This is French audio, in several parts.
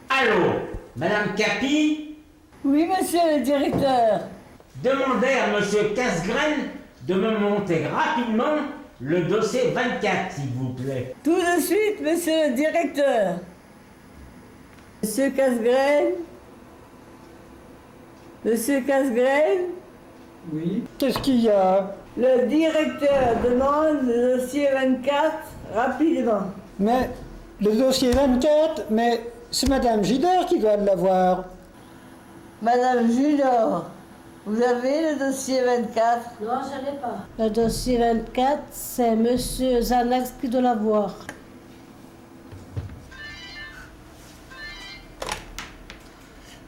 Allô, Madame Capi? Oui, monsieur le directeur. Demandez à Monsieur Casgraine de me monter rapidement le dossier 24, s'il vous plaît. Tout de suite, monsieur le directeur. Monsieur Casgraine? Monsieur Casgraine? Oui. Qu'est-ce qu'il y a? Le directeur demande le dossier 24 rapidement. Mais le dossier 24, mais c'est Madame Gidor qui doit l'avoir. Madame Junior, vous avez le dossier 24? Non, je l'ai pas. Le dossier 24, c'est monsieur Zanax qui doit l'avoir.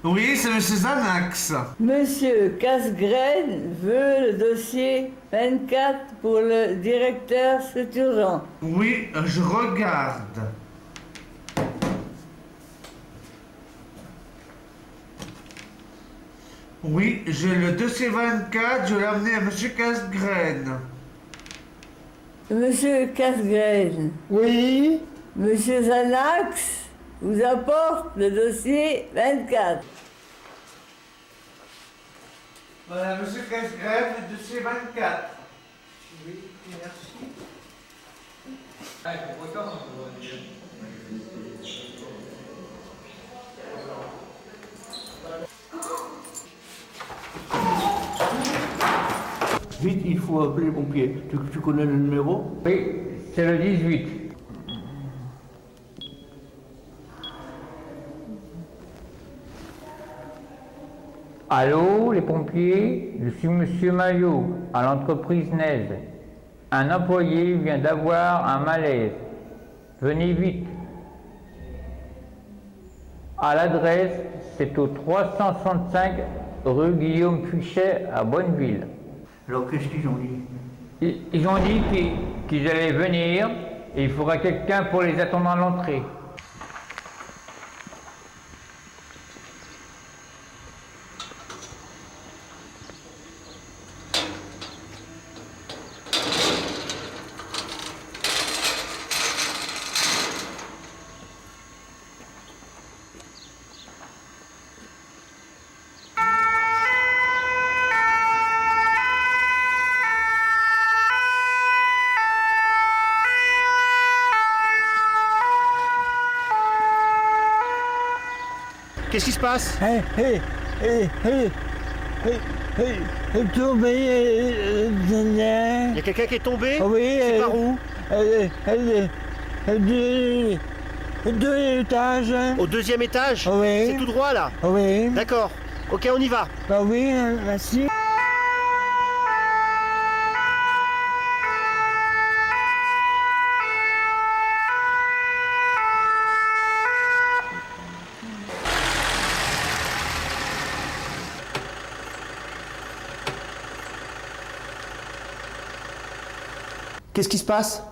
Oui, c'est Monsieur Zanax. Monsieur Casgraine veut le dossier 24 pour le directeur, c'est urgent. Oui, je regarde. Oui, j'ai le dossier 24, je l'ai amené à Monsieur Casgraine. Monsieur Casgraine, Oui. monsieur Zanax vous apporte le dossier 24. Voilà, Monsieur Casgraine, le dossier 24. Oui, merci. Vite, il faut appeler les pompiers. Tu connais le numéro? Oui, c'est le 18. Allô, les pompiers? Je suis Monsieur Maillot, à l'entreprise Naise. Un employé vient d'avoir un malaise. Venez vite. À l'adresse, c'est au 365 rue Guillaume Fuchet à Bonneville. Alors qu'est-ce qu'ils ont dit? Ils ont dit qu'ils allaient venir et il faudra quelqu'un pour les attendre à l'entrée. Qu'est-ce qui se passe? Tombé, Il y a quelqu'un qui est tombé? oui, C'est par où? deux étages. Au deuxième étage? Oui. C'est tout droit là? Oui. D'accord. Ok, on y va. Bah oui, merci. Qu'est-ce qui se passe?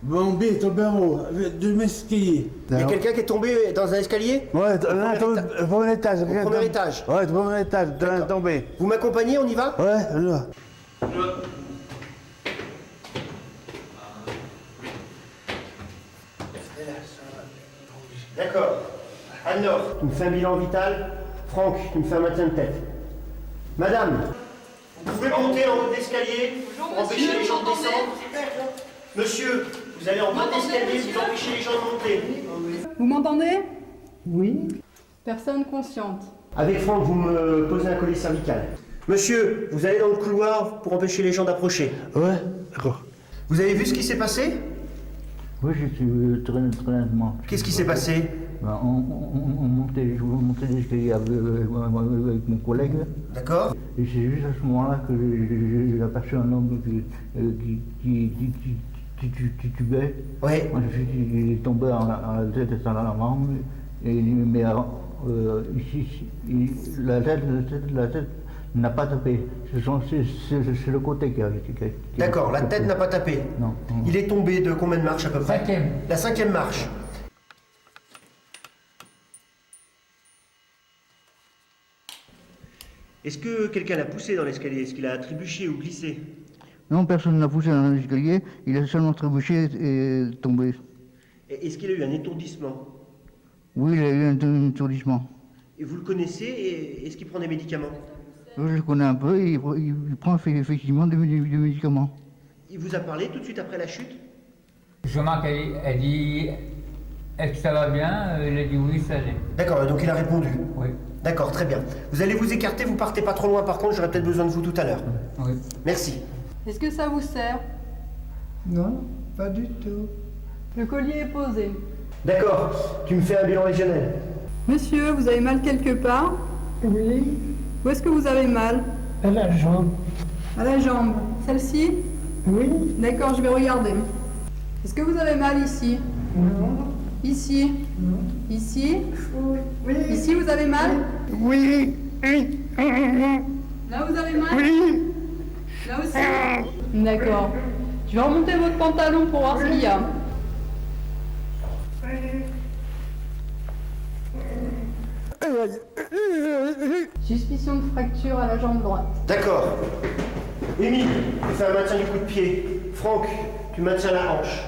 Bombé, tombé en haut, avec deux escaliers. Il y a quelqu'un qui est tombé dans un escalier? Ouais, au premier étage. Au premier étage. Ouais, au premier étage, tombé. Vous m'accompagnez, on y va? Ouais, on y va. D'accord. Anne-Laure, tu me fais un bilan vital. Franck, tu me fais un maintien de tête. Madame, vous pouvez monter en haut de l'escalier pour empêcher les gens de descendre. Monsieur, vous allez en bas de l'escalier pour empêcher les gens de monter. Vous m'entendez? Oui. Personne consciente. Avec Franck, vous me posez un collier cervical. Monsieur, vous allez dans le couloir pour empêcher les gens d'approcher. Ouais, d'accord. Vous avez vu ce qui s'est passé? Oui, j'ai suivi très nettement. Qu'est-ce qui s'est passé? Ben, on montait l'escalier avec mon collègue. D'accord. Et c'est juste à ce moment-là que j'ai aperçu un homme qui titubait. Oui. Moi, je suis il est tombé à la tête et à la jambe. Mais ici, la tête n'a pas tapé. C'est le côté qui a... D'accord, la tête n'a pas tapé. Non. Il est tombé de combien de marches à peu près? 5e. La 5e marche. Est-ce que quelqu'un l'a poussé dans l'escalier? Est-ce qu'il a trébuché ou glissé? Non, personne n'a poussé dans l'escalier. Il a seulement trébuché et tombé. Est-ce qu'il a eu un étourdissement? Oui, il a eu un étourdissement. Et vous le connaissez et est-ce qu'il prend des médicaments? Je le connais un peu et il prend effectivement des médicaments. Il vous a parlé tout de suite après la chute? Je remarque, elle dit est-ce que ça va bien? Il a dit oui, ça allait. D'accord, donc il a répondu. Oui. D'accord, très bien. Vous allez vous écarter, vous partez pas trop loin par contre, j'aurai peut-être besoin de vous tout à l'heure. Oui. Merci. Est-ce que ça vous sert? Non, pas du tout. Le collier est posé. D'accord, tu me fais un bilan lésionnel. Monsieur, vous avez mal quelque part? Oui, Où est-ce que vous avez mal? à la jambe. À la jambe. Celle-ci? Oui, D'accord, je vais regarder. Est-ce que vous avez mal ici? non, Ici? non. Ici? Oui, Ici, vous avez mal? oui, Là, vous avez mal? oui. Là aussi? D'accord. Je vais remonter votre pantalon pour voir ce qu'il y a. Suspicion de fracture à la jambe droite. D'accord. Émile, tu fais un maintien du coup de pied. Franck, tu maintiens la hanche.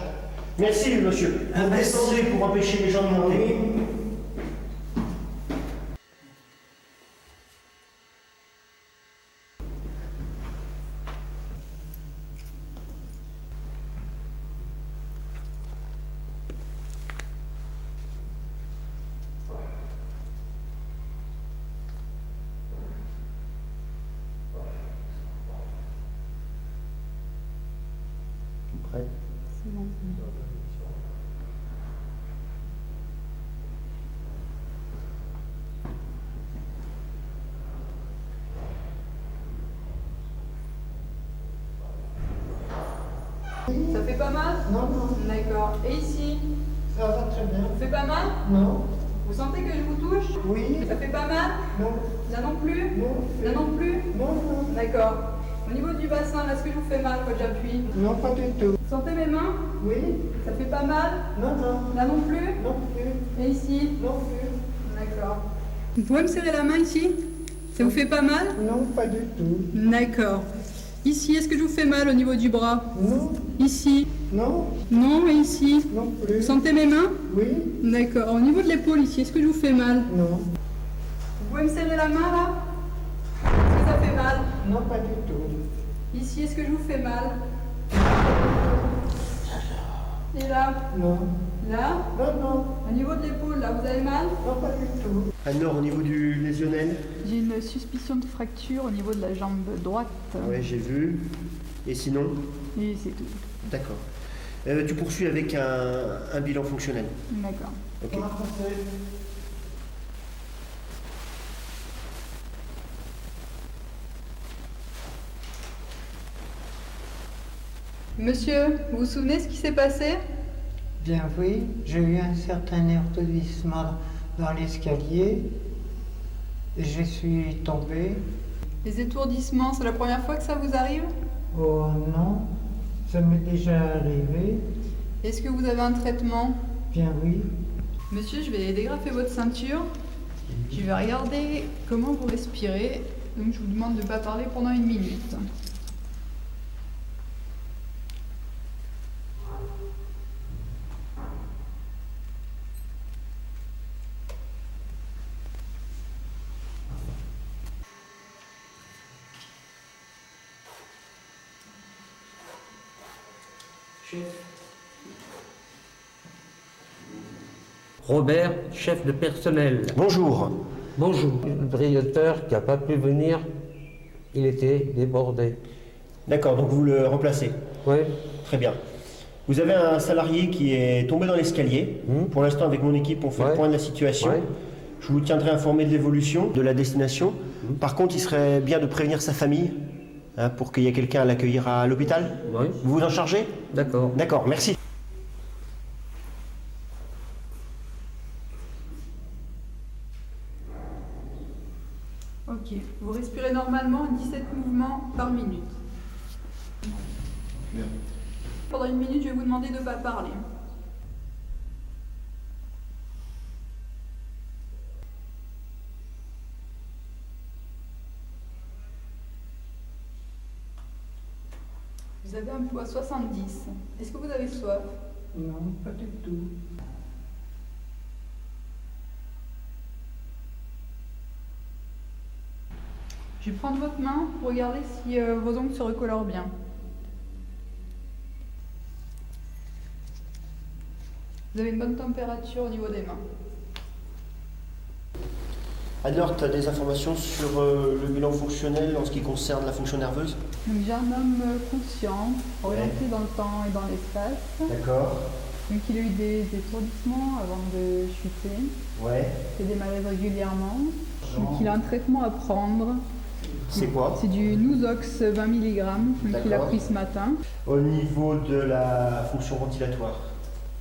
Merci, monsieur. Vous descendez pour empêcher les gens de monter. Prêt? Ça fait pas mal? Non, non, D'accord. Et ici? ça va très bien. Ça fait pas mal? Non, Vous sentez que je vous touche? oui, Ça fait pas mal? non, Là non plus? non, Là non plus? non, non, D'accord. Au niveau du bassin, là, est-ce que je vous fais mal quand j'appuie? non, pas du tout. Vous sentez mes mains? Oui, Ça fait pas mal? non, non, Là non plus? non plus, Et ici? non plus, D'accord. Vous pouvez me serrer la main ici? Ça vous fait pas mal? non, pas du tout. D'accord. Ici, est-ce que je vous fais mal au niveau du bras? Non, Ici? non, Non, et ici? non Vous plus. sentez mes mains? Oui, D'accord. Au niveau de l'épaule ici, est-ce que je vous fais mal? non, Vous pouvez me serrer la main là? Est-ce que ça fait mal? non, pas du tout. Ici, est-ce que je vous fais mal? Et là? Non, Là? non, non, Au niveau de l'épaule, là, vous avez mal? non, pas du tout. Anne-Laure, au niveau du lésionnel? J'ai une suspicion de fracture au niveau de la jambe droite. Oui, j'ai vu. Et sinon? Et c'est tout. D'accord. Tu poursuis avec un bilan fonctionnel. D'accord. Ok. Monsieur, vous vous souvenez ce qui s'est passé? Bien oui, j'ai eu un certain étourdissement dans l'escalier. Je suis tombé. Les étourdissements, c'est la première fois que ça vous arrive? Oh non, Ça m'est déjà arrivé. Est-ce que vous avez un traitement? Bien oui. Monsieur, je vais dégrafer votre ceinture. Je vais regarder comment vous respirez. Donc je vous demande de ne pas parler pendant 1 minute. Robert, chef de personnel. Bonjour. Bonjour. Le régulateur qui n'a pas pu venir, il était débordé. D'accord, donc vous le remplacez. Oui. Très bien. Vous avez un salarié qui est tombé dans l'escalier. Pour l'instant, avec mon équipe, on fait le point de la situation. Je vous tiendrai informé de l'évolution, de la destination. Par contre, il serait bien de prévenir sa famille pour qu'il y ait quelqu'un à l'accueillir à l'hôpital. Oui. Vous vous en chargez? D'accord. D'accord, merci. Ok, vous respirez normalement 17 mouvements par minute. Pendant 1 minute, je vais vous demander de ne pas parler. Vous avez un poids 70. Est-ce que vous avez soif? Non, pas du tout. Je vais prendre votre main pour regarder si vos ongles se recolorent bien. Vous avez une bonne température au niveau des mains. Alors, tu as des informations sur le bilan fonctionnel en ce qui concerne la fonction nerveuse? Donc j'ai un homme conscient, orienté dans le temps et dans l'espace. D'accord. Donc il a eu des étourdissements avant de chuter. Ouais. Il fait des malaises régulièrement. Donc il a un traitement à prendre. C'est quoi? C'est du Nuzox 20 mg, donc il a pris ce matin. Au niveau de la fonction ventilatoire?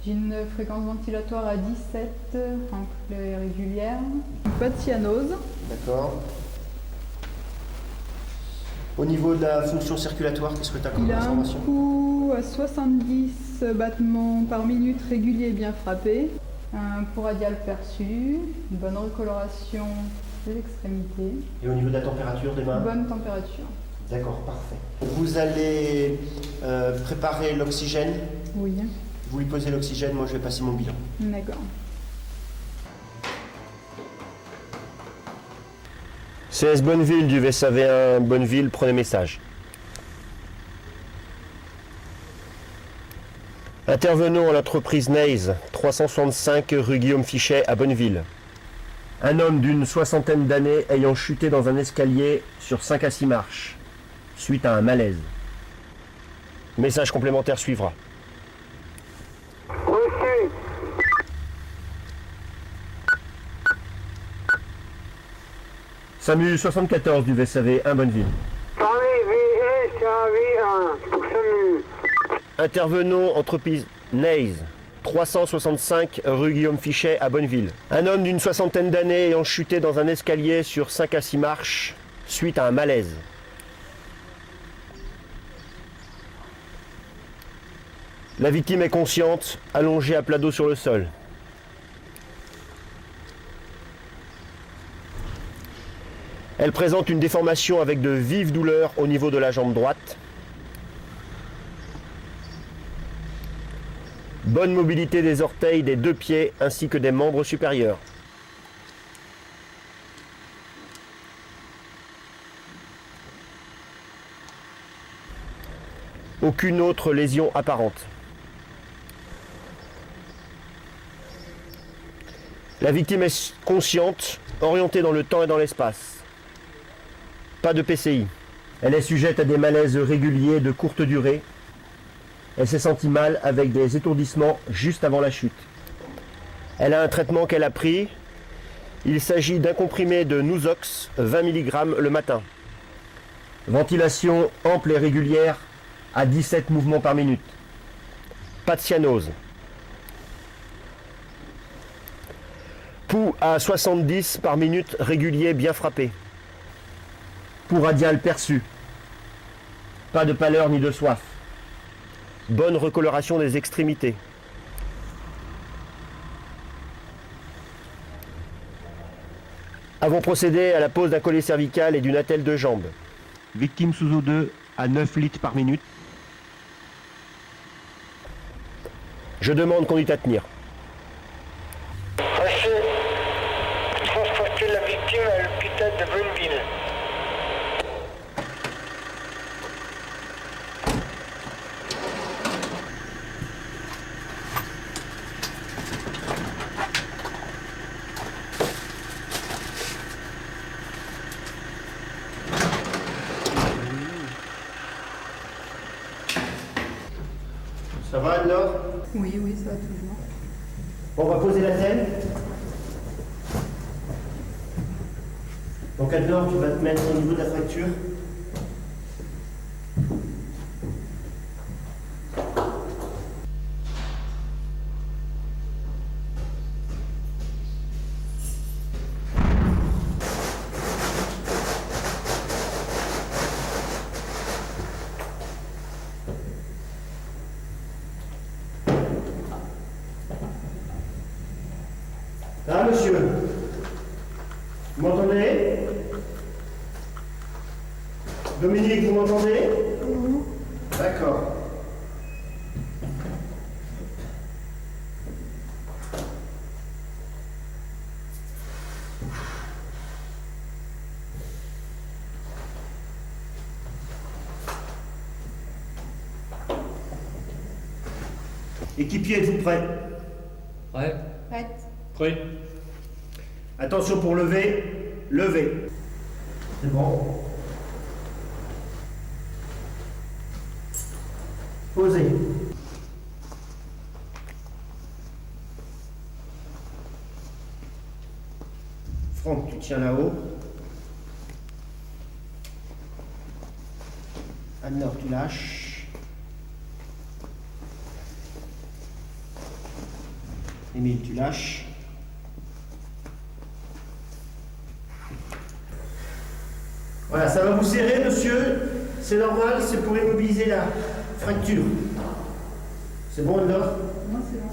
J'ai une fréquence ventilatoire à 17, ample et régulière. Pas de cyanose. D'accord. Au niveau de la fonction circulatoire, qu'est-ce que tu as comme Il a un information? pouls à 70 battements par minute régulier et bien frappé. Un pouls radial perçu, une bonne recoloration des extrémités. Et au niveau de la température des mains? Bonne température. D'accord, parfait. Vous allez préparer l'oxygène. Oui. Vous lui posez l'oxygène, moi je vais passer mon bilan. D'accord. CS Bonneville du VSAV1 Bonneville, prenez message. Intervenons à l'entreprise Neys, 365 rue Guillaume Fichet à Bonneville. Un homme d'une 60aine d'années ayant chuté dans un escalier sur 5 à 6 marches, suite à un malaise. Message complémentaire suivra. SAMU 74 du VSAV 1 Bonneville. Intervenons entreprise Neys, 365 rue Guillaume Fichet à Bonneville. Un homme d'une 60aine d'années ayant chuté dans un escalier sur 5 à 6 marches suite à un malaise. La victime est consciente, allongée à plat dos sur le sol. Elle présente une déformation avec de vives douleurs au niveau de la jambe droite. Bonne mobilité des orteils des 2 pieds ainsi que des membres supérieurs. Aucune autre lésion apparente. La victime est consciente, orientée dans le temps et dans l'espace. Pas de PCI. Elle est sujette à des malaises réguliers de courte durée. Elle s'est sentie mal avec des étourdissements juste avant la chute. Elle a un traitement qu'elle a pris. Il s'agit d'un comprimé de Nuzox 20 mg le matin. Ventilation ample et régulière à 17 mouvements par minute. Pas de cyanose. Pouls à 70 par minute régulier bien frappé. Pouls radial perçu. Pas de pâleur ni de soif. Bonne recoloration des extrémités. Avons procédé à la pose d'un collier cervical et d'une attelle de jambe. Victime sous O2 à 9 litres par minute. Je demande conduite à tenir. Monsieur, transportez la victime à l'hôpital de Bonneville. Ça va, Anne-Laure? Oui, oui, ça va toujours. On va poser la tête. Donc Anne-Laure, tu vas te mettre au niveau de la fracture. Ah, monsieur, vous m'entendez? Dominique, vous m'entendez? D'accord. Équipier, êtes-vous prêt? Ouais. Prête. Prêt. Attention pour lever. Lever. C'est bon. Posez. Franck, tu tiens là-haut. Anne-Laure, tu lâches. Émile, tu lâches. Voilà, ça va vous serrer, monsieur. C'est normal, c'est pour immobiliser la fracture. C'est bon, Anne-Laure? Non, c'est bon.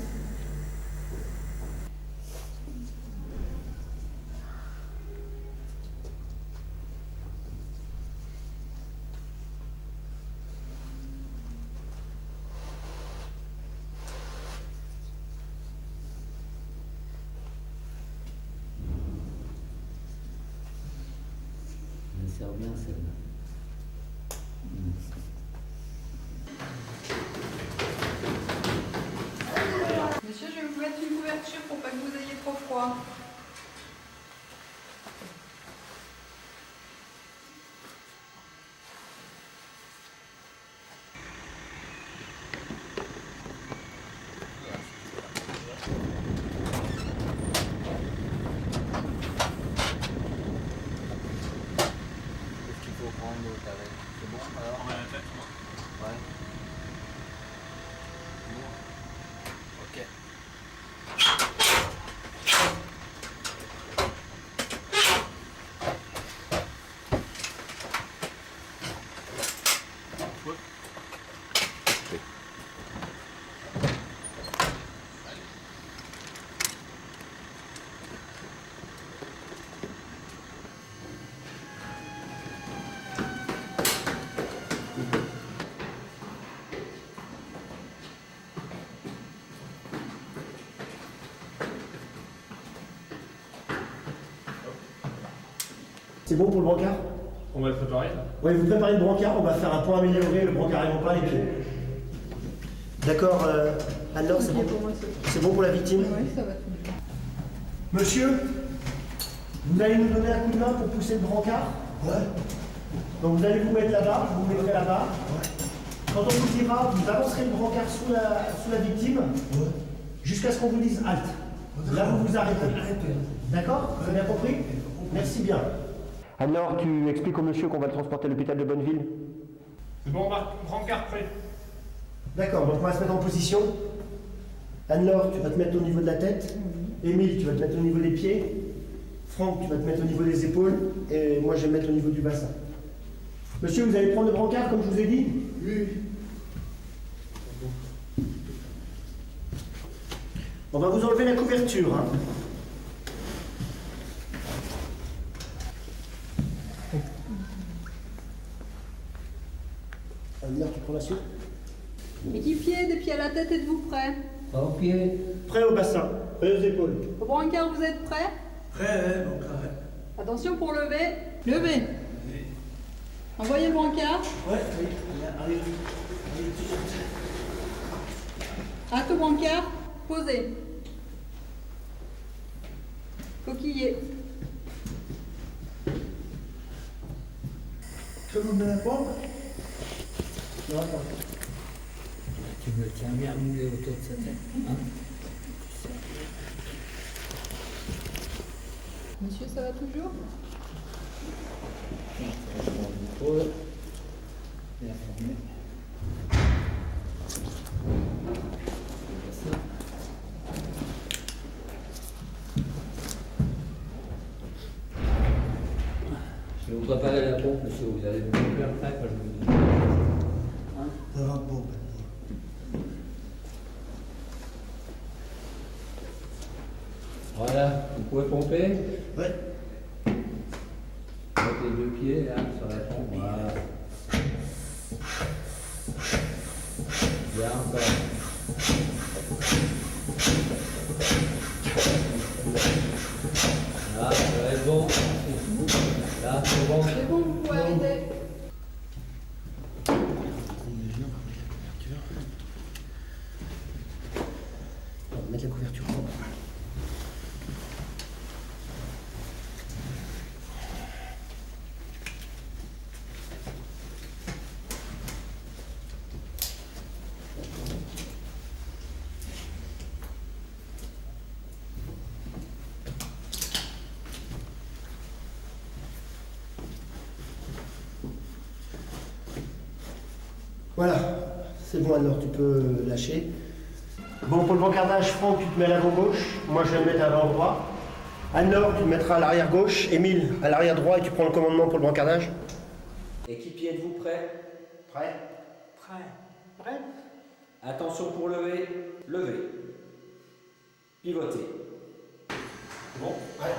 Elle sert bien celle-là. Monsieur, je vais vous mettre une couverture pour pas que vous ayez trop froid. C'est bon alors? Ouais. Ok. C'est bon pour le brancard? On va le préparer. Oui, vous préparez le brancard, on va faire un point amélioré, le brancard et non pas les pieds. D'accord, Anne-Laure, c'est bon? Pour moi, c'est C'est bon pour la victime? Oui, ça va toujours. Monsieur, vous allez nous donner un coup de main pour pousser le brancard? Ouais. Donc vous allez vous mettre là-bas, vous vous mettrez là-bas. Ouais. Quand on vous dira, vous avancerez le brancard sous la victime, ouais, jusqu'à ce qu'on vous dise halte. Là, vous vous arrêtez. D'accord? Vous avez bien compris? Merci bien. Alors, tu expliques au monsieur qu'on va le transporter à l'hôpital de Bonneville? C'est bon, brancard prêt. D'accord, donc on va se mettre en position. Anne-Laure, tu vas te mettre au niveau de la tête. Émile, tu vas te mettre au niveau des pieds. Franck, tu vas te mettre au niveau des épaules. Et moi, je vais me mettre au niveau du bassin. Monsieur, vous allez prendre le brancard comme je vous ai dit? Oui. On va vous enlever la couverture. Hein. Là, tu prends la suite. Équipier, des pieds à la tête, êtes-vous prêts? Au pied. Prêt au bassin, prêt aux épaules. Au brancard, vous êtes prêts? Prêt, mon carré. Attention pour lever. Levez. Envoyez le brancard. Ouais, oui, allez. Hâte au brancard. Posez. Coquillez. Tout le monde met la pompe? Tu me tiens bien moulé autour de sa tête. Hein? Monsieur, ça va toujours? Bien formé. Je vais vous préparer la pompe, monsieur. Vous allez me faire après quand je vous dis. Hein? Ça va, pompe. Voilà, vous pouvez pomper. Ouais. Avec les deux pieds là sur la pompe. Voilà. Bien encore. Là, ça va être bon. Là, c'est bon. C'est bon, vous pouvez arrêter. On va mettre la couverture. Voilà, c'est bon alors, tu peux lâcher. Bon, pour le brancardage, Franck, tu te mets à l'avant gauche. Moi, je vais me mettre à l'avant droit. Anne-Laure, tu te mettras à l'arrière gauche. Émile, à l'arrière droit et tu prends le commandement pour le brancardage. Équipier, êtes-vous prêt? Prêt? Prêt. Attention pour lever. Levez. Pivotez. Bon, Ouais.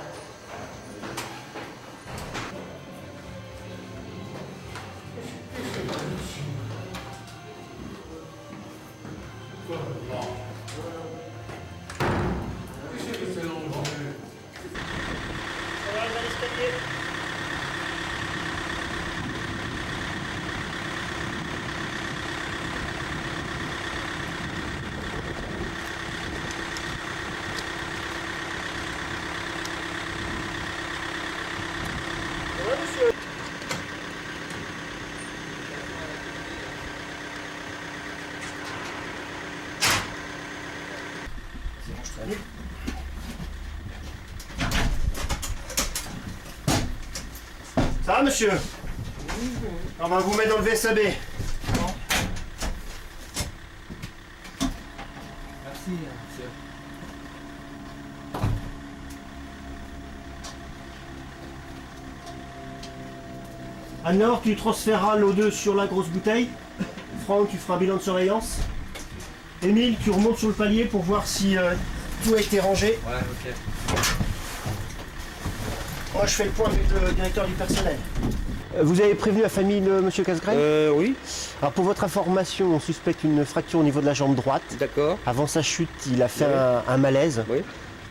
Ça va, monsieur? On va vous mettre dans le VSAB. Merci, monsieur. Anne-Laure, tu transféreras l'eau 2 sur la grosse bouteille. Franck, tu feras bilan de surveillance. Émile, tu remontes sur le palier pour voir si tout a été rangé. ouais, ok. Moi, je fais le point avec le directeur du personnel. Vous avez prévenu la famille de M. Casgraine? Oui. Alors, pour votre information, on suspecte une fracture au niveau de la jambe droite. D'accord. Avant sa chute, il a fait un malaise. Oui.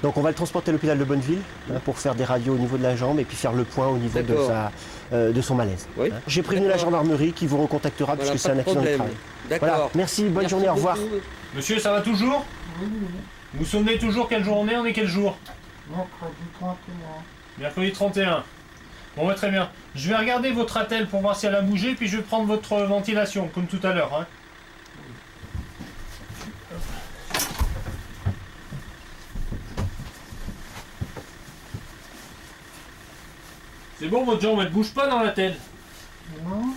Donc, on va le transporter à l'hôpital de Bonneville pour faire des radios au niveau de la jambe et puis faire le point au niveau de son malaise. Oui. J'ai prévenu la gendarmerie qui vous recontactera puisque c'est un accident de travail. D'accord. Voilà. Merci, bonne journée, au revoir. Monsieur, ça va toujours? Oui. Vous vous souvenez toujours quelle journée on est quel jour? Mercredi 31. Mercredi 31. Bon, bah, très bien. Je vais regarder votre attelle pour voir si elle a bougé, puis je vais prendre votre ventilation, comme tout à l'heure. Hein. C'est bon, votre jambe, elle bouge pas dans l'attelle? Non.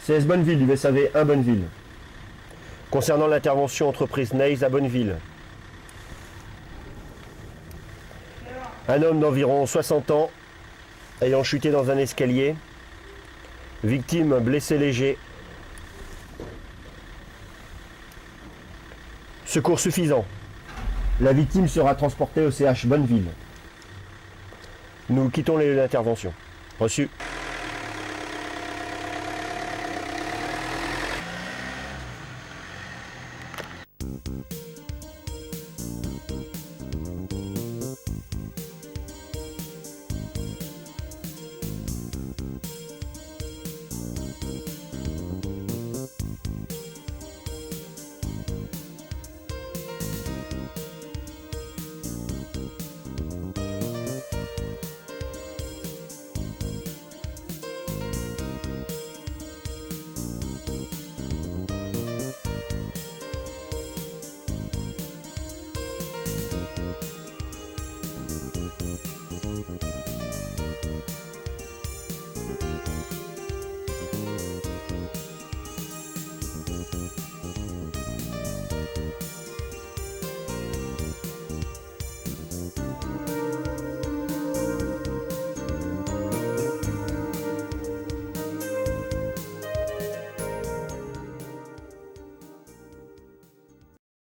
CS Bonneville, du VSAV 1 Bonneville. Concernant l'intervention entreprise Neys à Bonneville, Un homme d'environ 60 ans ayant chuté dans un escalier. Victime blessé léger. Secours suffisant. La victime sera transportée au CH Bonneville. Nous quittons les lieux d'intervention. Reçu.